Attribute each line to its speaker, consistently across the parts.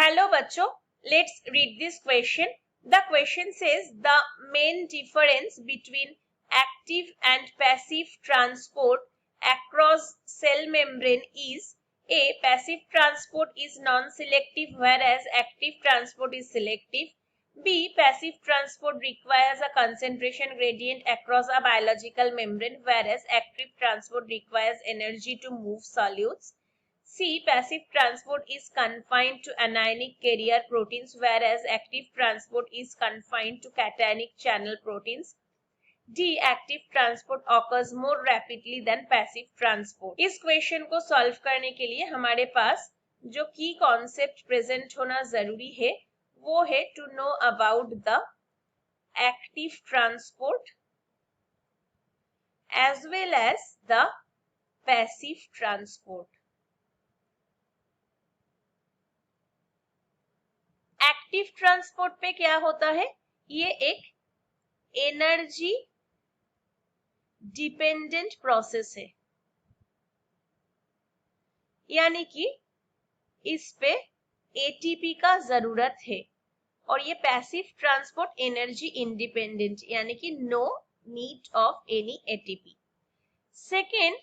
Speaker 1: Hello बच्चों, let's read this question. The question says the main difference between active and passive transport across cell membrane is A. Passive transport is non-selective whereas active transport is selective. B. Passive transport requires a concentration gradient across a biological membrane whereas active transport requires energy to move solutes. C. Passive transport is confined to anionic carrier proteins whereas active transport is confined to cationic channel proteins. D. Active transport occurs more rapidly than passive transport. इस question को solve करने के लिए हमारे पास जो की concept present होना जरूरी है वो है to know about the active transport as well as the passive transport. Active transport पे क्या होता है, ये एक एनर्जी डिपेंडेंट प्रोसेस है, यानी कि इस पे एटीपी का जरूरत है. और ये पैसिव ट्रांसपोर्ट एनर्जी इंडिपेंडेंट यानी कि no need of any ATP. Second,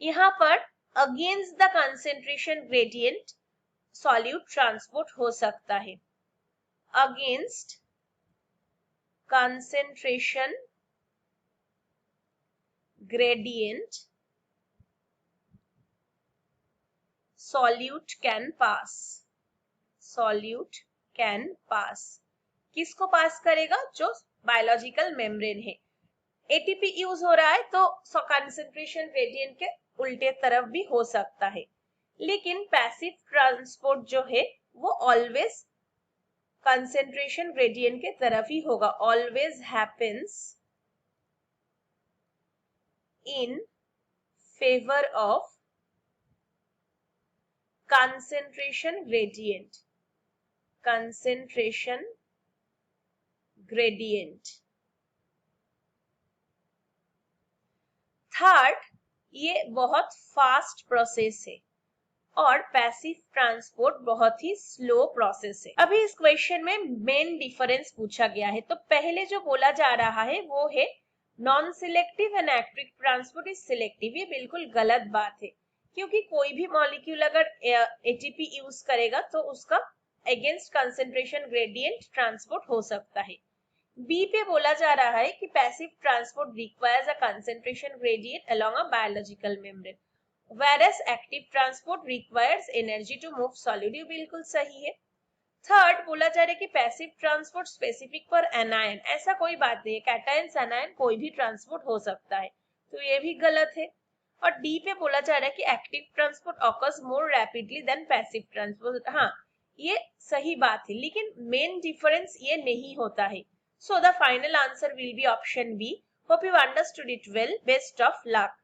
Speaker 1: यहाँ पर against the concentration gradient solute transport हो सकता है. Against concentration gradient solute can pass. Solute can pass. किसको पास करेगा? जो बायोलॉजिकल मेम्ब्रेन है. एटीपी यूज हो रहा है तो कंसेंट्रेशन ग्रेडियंट के उल्टे तरफ भी हो सकता है, लेकिन पैसिव ट्रांसपोर्ट जो है वो ऑलवेज कंसेंट्रेशन ग्रेडियंट के तरफ ही होगा. Always happens in favour of concentration gradient. Concentration gradient. Third, ये बहुत फास्ट प्रोसेस है और पैसिव ट्रांसपोर्ट बहुत ही स्लो प्रोसेस है. अभी इस क्वेश्चन में मेन डिफरेंस पूछा गया है, तो पहले जो बोला जा रहा है वो है non selective and active transport is selective. ये बिल्कुल गलत बात है, क्योंकि कोई भी मॉलिक्यूल अगर एटीपी यूज करेगा तो उसका अगेंस्ट कंसेंट्रेशन ग्रेडियंट ट्रांसपोर्ट हो सकता है. बी पे बोला जा रहा है कि passive transport requires a concentration gradient along a biological membrane whereas active transport requires energy to move solid. ये बिल्कुल सही है. थर्ड, बोला जा रहा है कि passive transport specific for anion. ऐसा कोई बात नहीं है, कैटायन एनायन कोई भी ट्रांसपोर्ट हो सकता है, तो ये भी गलत है. और डी पे बोला जा रहा है कि active transport occurs more rapidly than passive transport. हाँ, ये सही बात है, लेकिन मेन डिफरेंस ये नहीं होता है. So the final answer will be option B. Hope you understood it well. Best of luck.